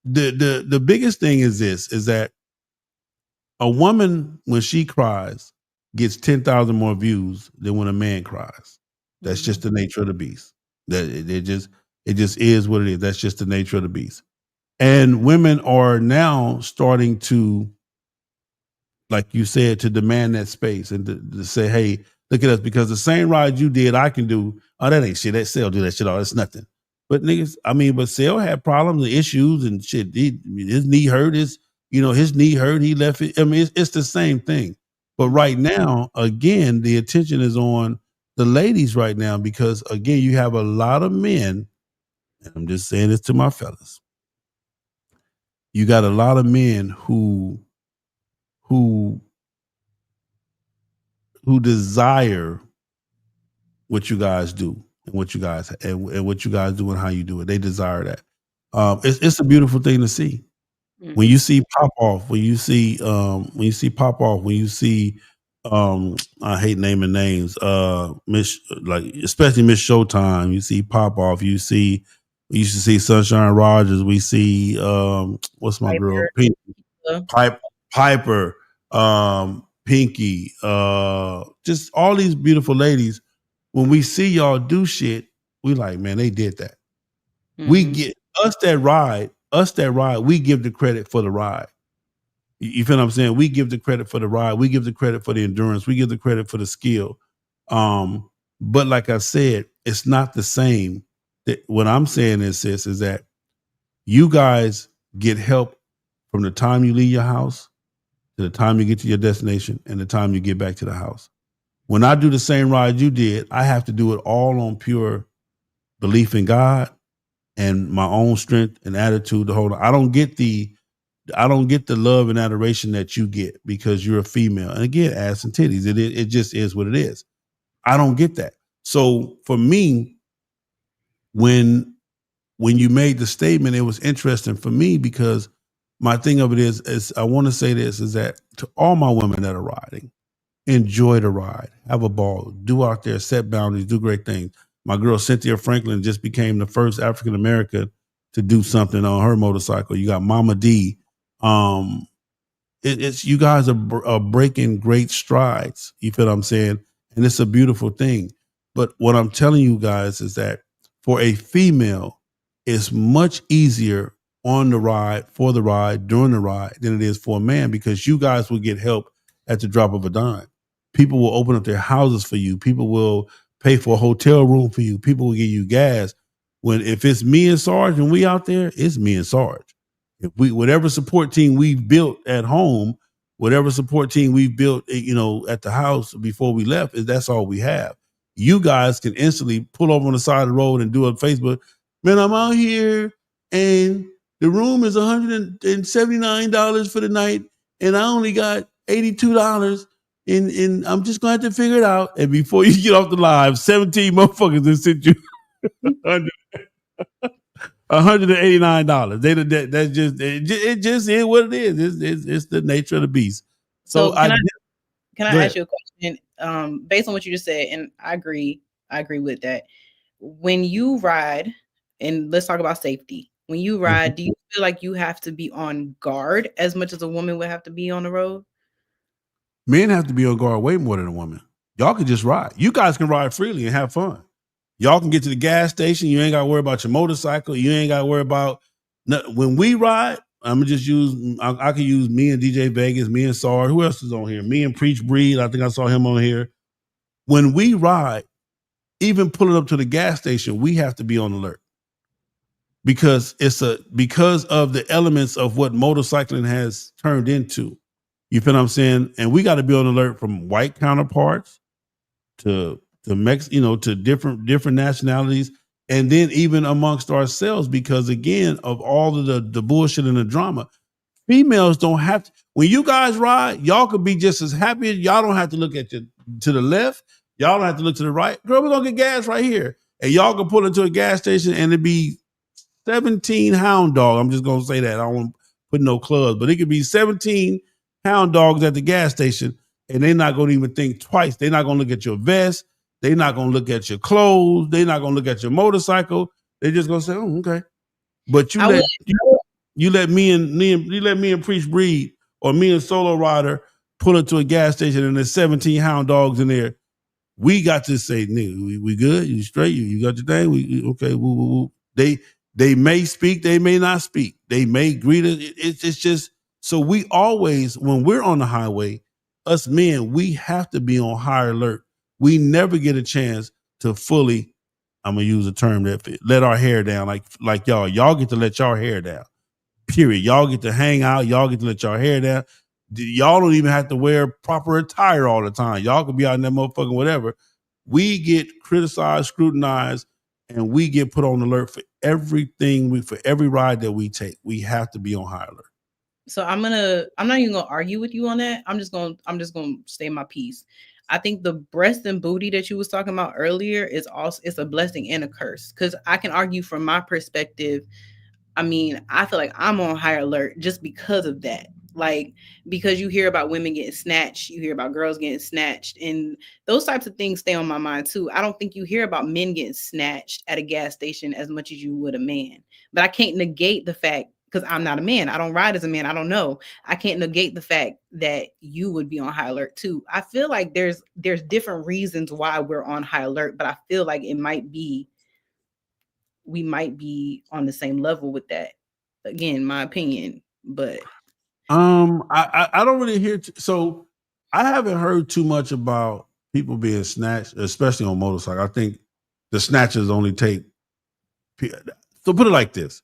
The biggest thing is this, is that a woman, when she cries, gets 10,000 more views than when a man cries. That's just the nature of the beast. That it just is what it is. That's just the nature of the beast. And women are now starting to, like you said, to demand that space and to say, hey, look at us, because the same ride you did, I can do. Oh, that ain't shit. That Sale do that shit. Oh, that's nothing. But niggas, but Sale had problems and issues and shit. His knee hurt. His knee hurt. He left it. It's the same thing. But right now, again, the attention is on the ladies right now because, again, you have a lot of men, and I'm just saying this to my fellas. You got a lot of men who desire what you guys do and what you guys do and how you do it. They desire that. It's a beautiful thing to see. When you see Pop Off, when you see I hate naming names, especially Miss Showtime, you see Pop Off, we used to see Sunshine Rogers, we see what's my girl? Piper, Pinky, just all these beautiful ladies. When we see y'all do shit, we like, man, they did that. We get us that ride, we give the credit for the ride. You feel what I'm saying? We give the credit for the ride. We give the credit for the endurance. We give the credit for the skill. But like I said, it's not the same. What I'm saying is that you guys get help from the time you leave your house to the time you get to your destination and the time you get back to the house. When I do the same ride you did, I have to do it all on pure belief in God and my own strength and attitude to hold on. I don't get the love and adoration that you get because you're a female. And again, ass and titties. It just is what it is. I don't get that. So for me, when you made the statement, it was interesting for me because my thing of it is I want to say this, is that to all my women that are riding, enjoy the ride, have a ball, do out there, set boundaries, do great things. My girl Cynthia Franklin just became the first African American to do something on her motorcycle. You got Mama D. It's you guys are breaking great strides. You feel what I'm saying? And it's a beautiful thing. But what I'm telling you guys is that for a female, it's much easier on the ride, for the ride, during the ride than it is for a man, because you guys will get help at the drop of a dime. People will open up their houses for you. People will pay for a hotel room for you. People will give you gas. If it's me and Sarge and we out there, it's me and Sarge. If whatever support team we've built at home, whatever support team we've built, at the house before we left, that's all we have. You guys can instantly pull over on the side of the road and do a Facebook. Man, I'm out here and the room is $179 for the night, and I only got $82. And I'm just going to have to figure it out. And before you get off the live, 17 motherfuckers that sent you $189. That's just it just is what it is. It's the nature of the beast. So can I ask you a question? Based on what you just said, and I agree with that. When you ride, and let's talk about safety. when you ride, do you feel like you have to be on guard as much as a woman would have to be on the road? Men have to be on guard way more than a woman. Y'all can just ride. You guys can ride freely and have fun. Y'all can get to the gas station. You ain't got to worry about your motorcycle. You ain't got to worry about when we ride. I'm gonna just use. I can use me and DJ Vegas, me and Sard. Who else is on here? Me and Preach Breed. I think I saw him on here. When we ride, even pulling up to the gas station, we have to be on alert because because of the elements of what motorcycling has turned into. You feel what I'm saying? And we got to be on alert from white counterparts to to different nationalities, and then even amongst ourselves, because again of all of the bullshit and the drama, females don't have to. When you guys ride, y'all could be just as happy. Y'all don't have to look to the left. Y'all don't have to look to the right. Girl, we're gonna get gas right here, and y'all can pull into a gas station and it'd be 17 hound dog. I'm just gonna say that. I don't want to put no clubs, but it could be 17 hound dogs at the gas station, and they're not gonna even think twice. They're not gonna look at your vest. They're not gonna look at your clothes. They're not gonna look at your motorcycle. They're just gonna say, "Oh, okay." But you let me and Preach Breed or me and Solo Rider pull into a gas station and there's 17 hound dogs in there. We got to say, "Nigga, we good? You straight? You got your thing? We okay?" Woo, woo, woo. They may speak, they may not speak. They may greet us. It's just so we always, when we're on the highway, us men, we have to be on high alert. We never get a chance to fully, I'm gonna use a term that let our hair down, like y'all. Y'all get to let your hair down. Period. Y'all get to hang out. Y'all get to let your hair down. Y'all don't even have to wear proper attire all the time. Y'all can be out in that motherfucking whatever. We get criticized, scrutinized, and we get put on alert for everything. For every ride that we take, we have to be on high alert. So I'm not even gonna argue with you on that. I'm just gonna stay my piece. I think the breast and booty that you was talking about earlier is also, it's a blessing and a curse. Because I can argue from my perspective. I mean, I feel like I'm on high alert just because of that. Like, because you hear about women getting snatched, you hear about girls getting snatched, and those types of things stay on my mind too. I don't think you hear about men getting snatched at a gas station as much as you would a man. But I can't negate the fact, because I'm not a man. I don't ride as a man. I don't know. I can't negate the fact that you would be on high alert too. I feel like there's different reasons why we're on high alert, but I feel like we might be on the same level with that. Again, my opinion, but I don't really hear. So I haven't heard too much about people being snatched, especially on motorcycle. I think the snatchers only take. So put it like this: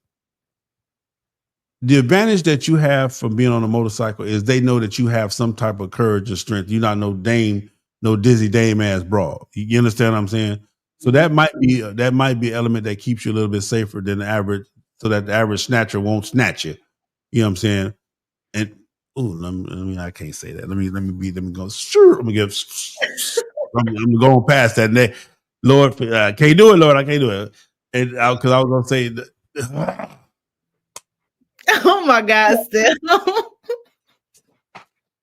the advantage that you have from being on a motorcycle is they know that you have some type of courage or strength. You're not no dizzy dame ass broad. You understand what I'm saying? So that might be an element that keeps you a little bit safer than the average, so that the average snatcher won't snatch you. You know what I'm saying? And I can't say that. Let me go. Sure, I'm gonna go past that. Lord, I can't do it, Lord. I can't do it. And because I was gonna say, oh my God, still.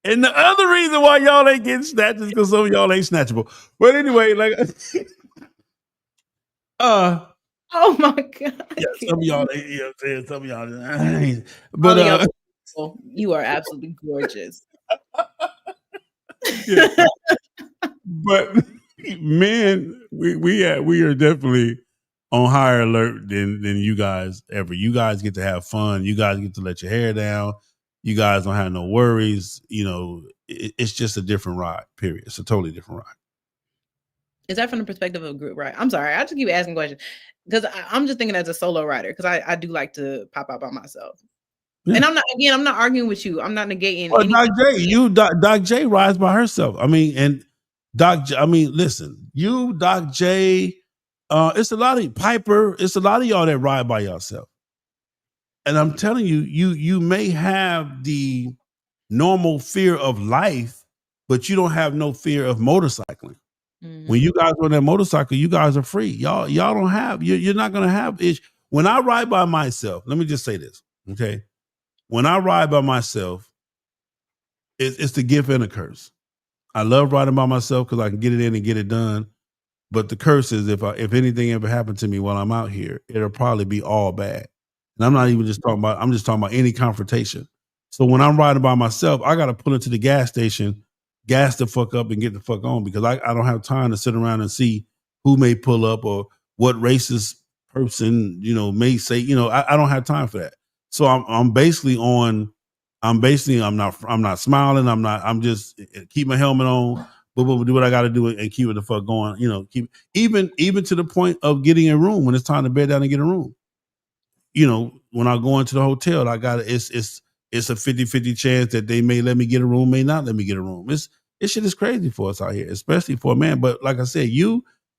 And the other reason why y'all ain't getting snatched is because some of y'all ain't snatchable. But anyway, like, oh my God. Yeah, some of y'all, you know what I'm saying? Some of y'all ain't. But you are absolutely gorgeous. Yeah. But men, we are definitely on higher alert than you guys ever. You guys get to have fun. You guys get to let your hair down. You guys don't have no worries. You know, it's just a different ride. Period. It's a totally different ride. Is that from the perspective of a group ride? I'm sorry, I just keep asking questions because I'm just thinking as a solo rider, because I do like to pop out by myself. Yeah. And I'm not arguing with you. I'm not negating. Well, Doc J rides by herself. I mean, and listen, Doc J, it's a lot of Piper. It's a lot of y'all that ride by yourself. And I'm telling you, you may have the normal fear of life, but you don't have no fear of motorcycling. Mm-hmm. When you guys are on that motorcycle, you guys are free. Y'all don't have. You're not gonna have issue. When I ride by myself, let me just say this, okay? When I ride by myself, it's the gift and a curse. I love riding by myself because I can get it in and get it done. But the curse is if anything ever happened to me while I'm out here, it'll probably be all bad. And I'm not even just talking about, I'm just talking about any confrontation. So when I'm riding by myself, I got to pull into the gas station, gas the fuck up and get the fuck on because I don't have time to sit around and see who may pull up or what racist person, may say, I don't have time for that. So I'm basically on, I'm not smiling. I'm just keep my helmet on, but do what I got to do and keep it the fuck going. Keep even to the point of getting a room when it's time to bed down and get a room. When I go into the hotel, I got it's a 50-50 chance that they may let me get a room, may not let me get a room. This shit is crazy for us out here, especially for a man. But like I said,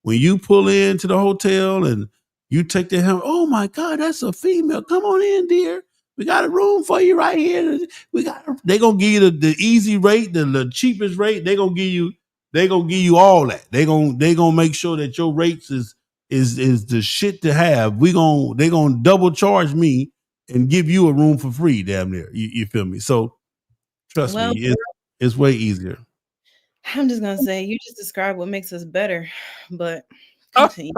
when you pull into the hotel and you take the helmet, oh my God, that's a female. Come on in, dear. We got a room for you right here. They gonna give you the easy rate, the cheapest rate. They gonna give you all that. They gonna make sure that your rates is the shit to have. They gonna double charge me and give you a room for free, damn near. You feel me? So trust me, it's way easier. I'm just gonna say you just described what makes us better, but continue.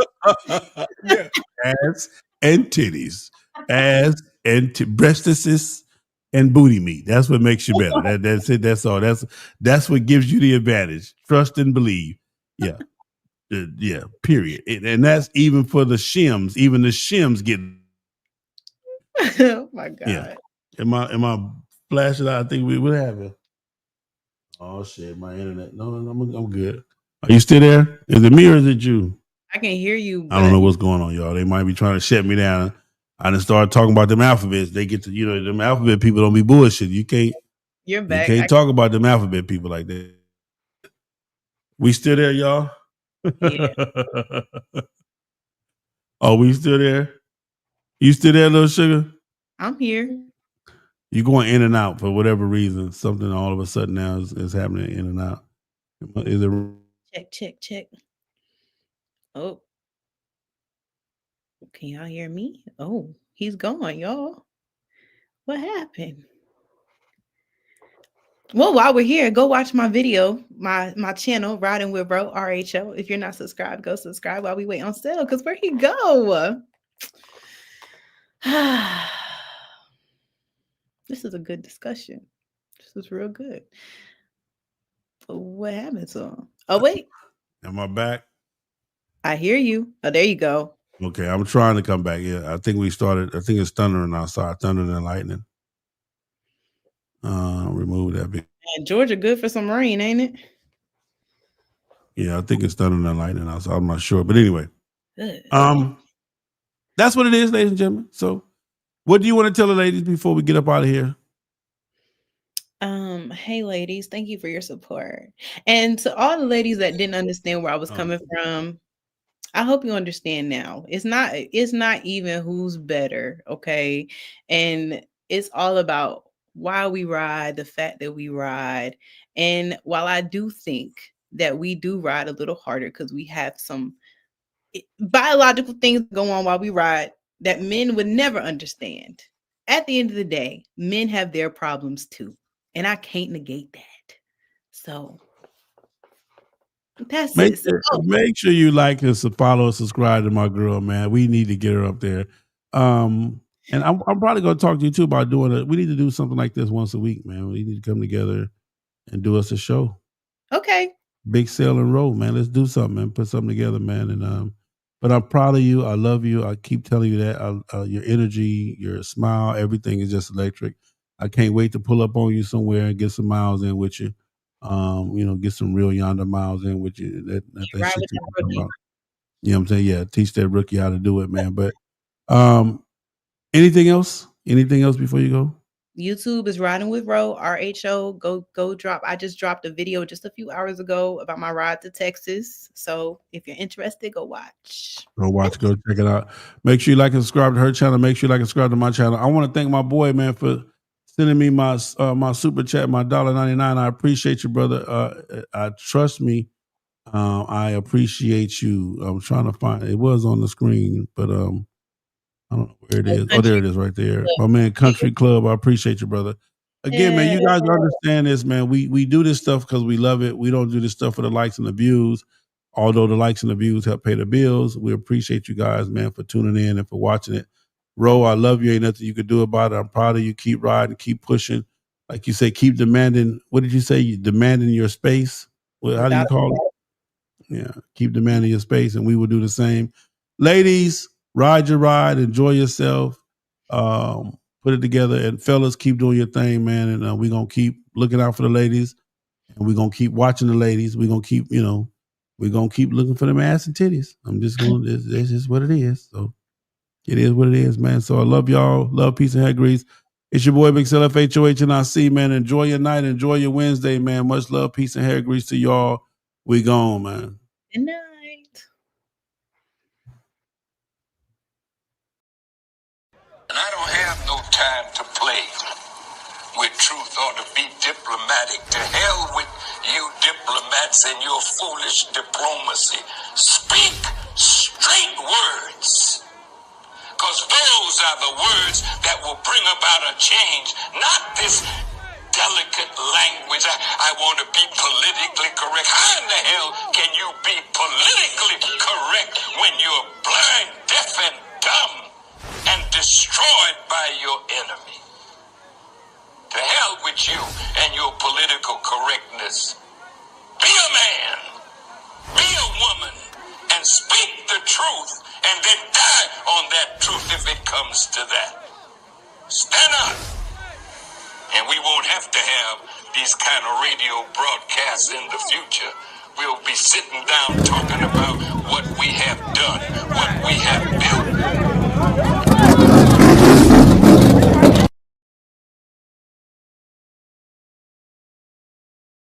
Yeah. Ass and titties, ass and breastises and booty meat. That's what makes you better. That's it. That's all. That's what gives you the advantage. Trust and believe. Yeah. Yeah, period. And that's even for the shims. Even the shims get. Oh my God. Yeah. Am I flashing out? I think we would have it. Oh shit, my internet. No, I'm good. Are you still there? Is it me or is it you? I can hear you. I don't know what's going on, y'all. They might be trying to shut me down. I done started talking about them alphabets. They get to, them alphabet people don't be bullshit. You can't. You're back. You can't talk about them alphabet people like that. We still there, y'all? Yeah. Are we still there? You still there, little sugar? I'm here. You're going in and out for whatever reason. Something all of a sudden now is happening in and out. Is it? Check. Oh, can y'all hear me? Oh, he's gone, y'all. What happened? Well, while we're here, go watch my video, my channel, Riding with Bro, RHO. If you're not subscribed, go subscribe while we wait on sale. Because where he go? This is a good discussion. This is real good. What happened to him? Oh, wait. Am I back? I hear you. Oh, there you go. Okay, I'm trying to come back. Yeah, I think we started. I think it's thundering outside, thunder and lightning. Remove that big. And Georgia good for some rain, ain't it? Yeah, I think it's thundering and lightning outside. I'm not sure, but anyway, Good. That's what it is, ladies and gentlemen. So, what do you want to tell the ladies before we get up out of here? Hey ladies, thank you for your support. And to all the ladies that didn't understand where I was coming from, I hope you understand now. It's not even who's better, okay? And it's all about why we ride, the fact that we ride. And while I do think that we do ride a little harder because we have some biological things go on while we ride that men would never understand. At the end of the day, men have their problems too. And I can't negate that. So that's Make it. make sure you like and follow and subscribe to my girl, man. We need to get her up there. And I'm probably going to talk to you too about doing it. We need to do something like this once a week, man. We need to come together and do us a show. Okay. Big Sail and Roll, man. Let's do something, man. Put something together, man. And but I'm proud of you. I love you. I keep telling you that. Your energy, your smile, everything is just electric. I can't wait to pull up on you somewhere and get some miles in with you. Get some real yonder miles in with you. That shit you talking about. You know what I'm saying? Yeah, teach that rookie how to do it, man. But anything else? Anything else before you go? YouTube is Riding with Ro, RHO. Go drop. I just dropped a video just a few hours ago about my ride to Texas. So if you're interested, go watch. Go check it out. Make sure you like and subscribe to her channel. Make sure you like and subscribe to my channel. I want to thank my boy, man, for sending me my super chat, my $1.99. I appreciate you, brother. Trust me. I appreciate you. I'm trying to find it was on the screen, but I don't know where it is. Oh, there it is right there. My man Country Club. I appreciate you, brother. Again, man, you guys understand this, man. We do this stuff because we love it. We don't do this stuff for the likes and the views. Although the likes and the views help pay the bills, we appreciate you guys, man, for tuning in and for watching it. Ro, I love you. Ain't nothing you can do about it. I'm proud of you. Keep riding, keep pushing. Like you say, keep demanding. What did you say? You demanding your space. Well, how do you call it? Yeah, keep demanding your space, and we will do the same. Ladies, ride your ride, enjoy yourself, put it together, and fellas, keep doing your thing, man. And we're gonna keep looking out for the ladies, and we're gonna keep watching the ladies. We're gonna keep, we're gonna keep looking for them ass and titties. I'm just gonna. It's just what it is. So it is what it is, man. So I love y'all. Love, peace, and head grease. It's your boy Big FHOH and I see, man. Enjoy your night. Enjoy your Wednesday, man. Much love, peace, and hair grease to y'all. We gone, man. Good night. And I don't have no time to play with truth or to be diplomatic. To hell with you diplomats and your foolish diplomacy. Speak straight words. Because those are the words that will bring about a change, not this delicate language. I want to be politically correct. How in the hell can you be politically correct when you're blind, deaf, and dumb and destroyed by your enemy? To hell with you and your political correctness. Be a man, be a woman, and speak the truth, and then die on that truth if it comes to that. Stand up. And we won't have to have these kind of radio broadcasts in the future. We'll be sitting down talking about what